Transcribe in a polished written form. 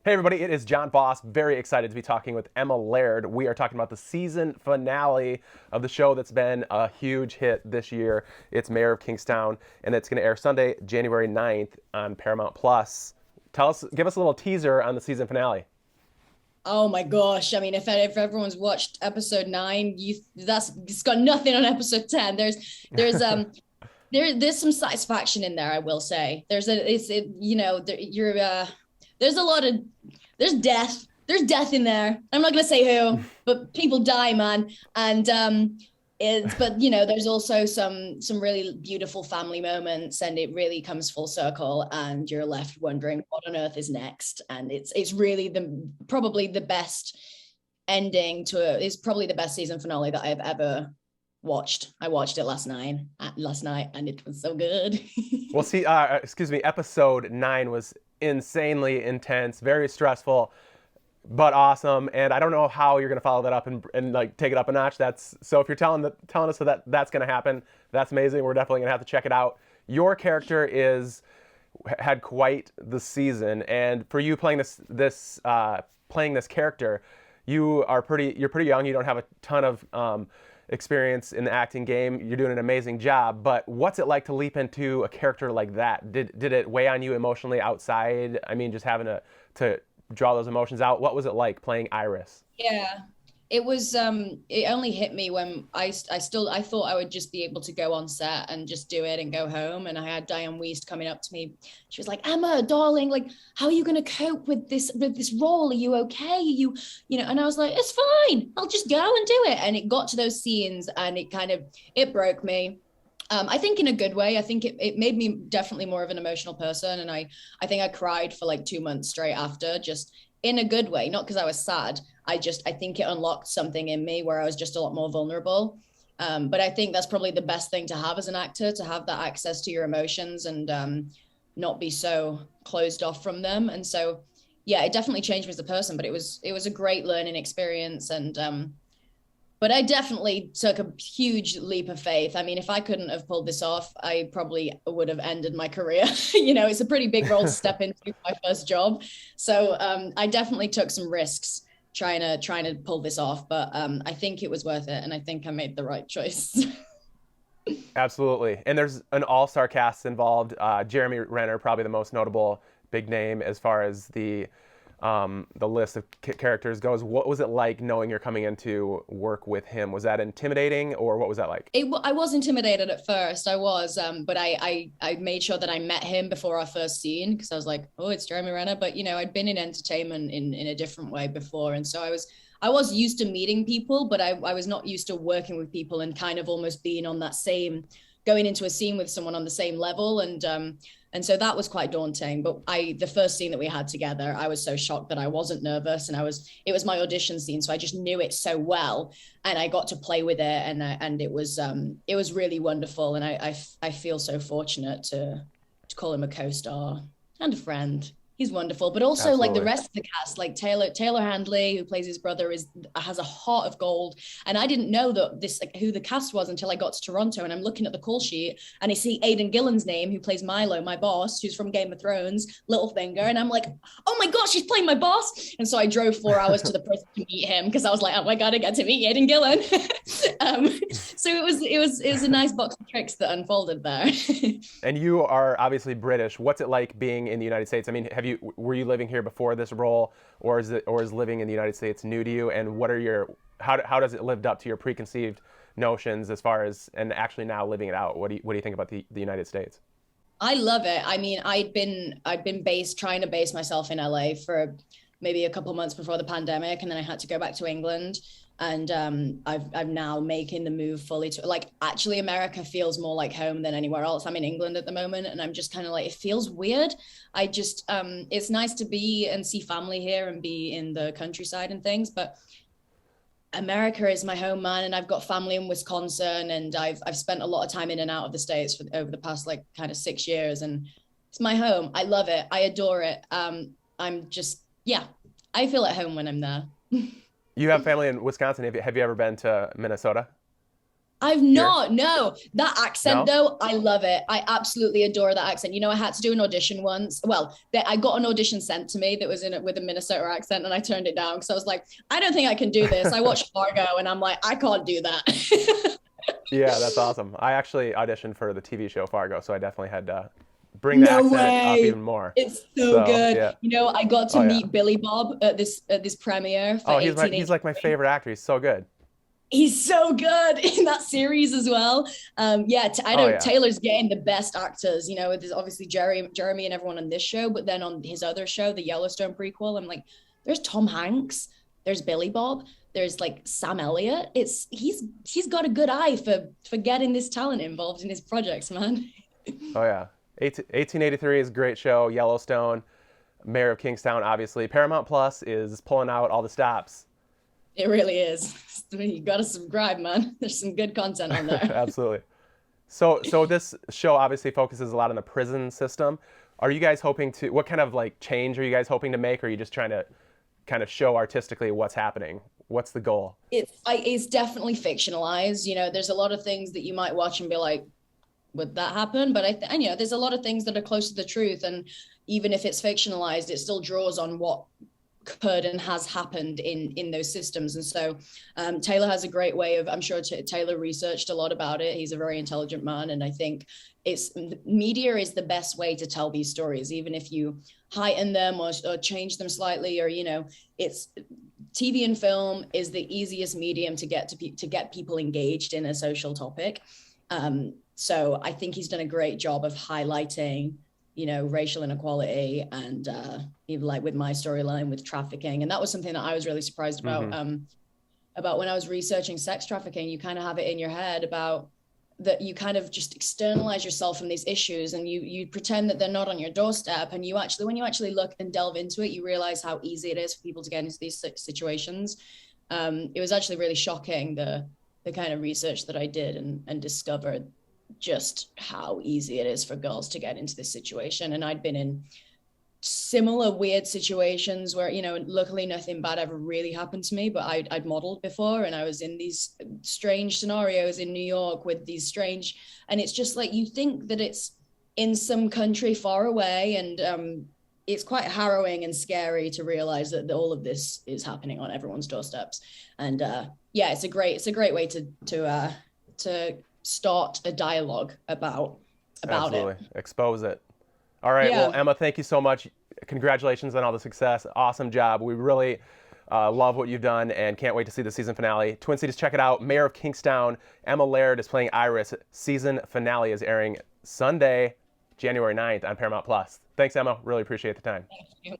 Hey everybody, it is John Foss. Very excited to be talking with Emma Laird. We are talking about the season finale of the show that's been a huge hit this year. It's Mayor of Kingstown, and it's going to air Sunday, January 9th on Paramount Plus. Give us a little teaser on the season finale. Oh my gosh! I mean, if everyone's watched episode 9, that's it's got nothing on episode 10. There's some satisfaction in there, I will say. There's a it's it, you know there, you're there's a lot of there's death. There's death in there. I'm not gonna say who, but people die, man. And it's but there's also some really beautiful family moments, and it really comes full circle, and you're left wondering what on earth is next. And it's really the probably the best ending to it's probably the best season finale that I've ever watched. I watched it last night, and it was so good. Well, see, excuse me, episode 9 was insanely intense, very stressful, but awesome. And I don't know how you're going to follow that up and like take it up a notch. So if you're telling us that's going to happen, that's amazing. We're definitely going to have to check it out. Your character had quite the season, and for you playing playing this character, you're pretty young. You don't have a ton of experience in the acting game. You're doing an amazing job, but what's it like to leap into a character like that? Did it weigh on you emotionally outside? I mean, just having to draw those emotions out. What was it like playing Iris? Yeah, it was it only hit me when I thought I would just be able to go on set and just do it and go home. And I had Diane Wiest coming up to me. She was like, Emma, darling, like, how are you going to cope with this role? Are you okay? And I was like, it's fine, I'll just go and do it. And it got to those scenes, and it broke me. I think in a good way. I think it made me definitely more of an emotional person. And I think I cried for like 2 months straight after, just in a good way, not because I was sad. I think it unlocked something in me where I was just a lot more vulnerable. But I think that's probably the best thing to have as an actor, to have that access to your emotions and not be so closed off from them. And so, yeah, it definitely changed me as a person, but it was a great learning experience. And but I definitely took a huge leap of faith. I mean, if I couldn't have pulled this off, I probably would have ended my career. It's a pretty big role to step into, my first job. So I definitely took some risks trying to pull this off, but I think it was worth it, and I think I made the right choice. Absolutely. And there's an all-star cast involved. Jeremy Renner, probably the most notable big name as far as the list of characters goes. What was it like knowing you're coming into work with him? Was that intimidating, or what was that like? I was intimidated at first. I was, but I made sure that I met him before our first scene, because I was like, oh, it's Jeremy Renner. But I'd been in entertainment in a different way before, and so I was used to meeting people, but I was not used to working with people and kind of almost being on that same, going into a scene with someone on the same level. And so that was quite daunting. But the first scene that we had together, I was so shocked that I wasn't nervous, and it was my audition scene. So I just knew it so well, and I got to play with it, and it was really wonderful. And I feel so fortunate to call him a co-star and a friend. He's wonderful, but also like the Absolutely. rest of the cast, like Taylor Handley, who plays his brother, has a heart of gold. And I didn't know that who the cast was until I got to Toronto, and I'm looking at the call sheet and I see Aidan Gillen's name, who plays Milo, my boss, who's from Game of Thrones, Littlefinger, and I'm like, oh my gosh, he's playing my boss. And so I drove 4 hours to the prison to meet him, because I was like, oh my god, I get to meet Aidan Gillen. So it was a nice box of tricks that unfolded there. And you are obviously British. What's it like being in the United States? I mean, were you living here before this role, or is living in the United States new to you? And how does it live up to your preconceived notions as far as, and actually now living it out? What do you think about the United States? I love it. I mean, I'd been trying to base myself in LA for maybe a couple of months before the pandemic, and then I had to go back to England. And I'm now making the move fully to, like, actually America feels more like home than anywhere else. I'm in England at the moment, and I'm just kind of like, it feels weird. I just it's nice to be and see family here and be in the countryside and things, but America is my home, man. And I've got family in Wisconsin, and I've spent a lot of time in and out of the States over the past like kind of 6 years, and it's my home. I love it. I adore it. I'm just, yeah, I feel at home when I'm there. You have family in Wisconsin. Have you ever been to Minnesota? I've here? not, no. That accent No? though, I love it. I absolutely adore that accent. You know, I had to do an audition once. Well, I got an audition sent to me that was in it with a Minnesota accent, and I turned it down because I was like, I don't think I can do this. I watched Fargo, and I'm like, I can't do that. Yeah, that's awesome. I actually auditioned for the TV show Fargo, so I definitely had to bring the No accent up way. even more. It's so So good. yeah. You know, I got to Oh yeah. meet Billy Bob at this premiere for Oh, he's like my 1883. favorite actor. He's so good. He's so good in that series as well. Yeah, I Oh know yeah. Taylor's getting the best actors. You know, there's obviously Jeremy and everyone on this show, but then on his other show, the Yellowstone prequel, I'm like, there's Tom Hanks, there's Billy Bob, there's like Sam Elliott. He's got a good eye for getting this talent involved in his projects, man. Oh yeah. 1883 is a great show. Yellowstone, Mayor of Kingstown, obviously. Paramount Plus is pulling out all the stops. It really is. You got to subscribe, man. There's some good content on there. Absolutely. So this show obviously focuses a lot on the prison system. Are you guys hoping to, what kind of like change are you guys hoping to make? Or are you just trying to kind of show artistically what's happening? What's the goal? It's definitely fictionalized. You know, there's a lot of things that you might watch and be like, would that happen? But and, you know, there's a lot of things that are close to the truth, and even if it's fictionalized, it still draws on what could and has happened in those systems. And so Taylor has a great way of, I'm sure Taylor researched a lot about it. He's a very intelligent man, and I think it's media is the best way to tell these stories, even if you heighten them or change them slightly, or you know, it's TV and film is the easiest medium to get people engaged in a social topic. So I think he's done a great job of highlighting, you know, racial inequality, and even like with my storyline with trafficking. And that was something that I was really surprised about when I was researching sex trafficking. You kind of have it in your head about that you kind of just externalize yourself from these issues, and you pretend that they're not on your doorstep. And you actually, when you actually look and delve into it, you realize how easy it is for people to get into these situations. It was actually really shocking, the kind of research that I did, and discovered just how easy it is for girls to get into this situation. And I'd been in similar weird situations where, you know, luckily nothing bad ever really happened to me, but I'd modeled before, and I was in these strange scenarios in New York with these strange, and it's just like, you think that it's in some country far away, and it's quite harrowing and scary to realize that all of this is happening on everyone's doorsteps. And yeah, it's a great way to start a dialogue about Absolutely. it. Expose it. All right. Well, Yeah. Emma, thank you so much. Congratulations on all the success. Awesome job. We really love what you've done and can't wait to see the season finale. Twin Cities, check it out. Mayor of Kingstown, Emma Laird is playing Iris. Season finale is airing Sunday, January 9th on Paramount Plus. Thanks, Emma. Really appreciate the time. Thank you.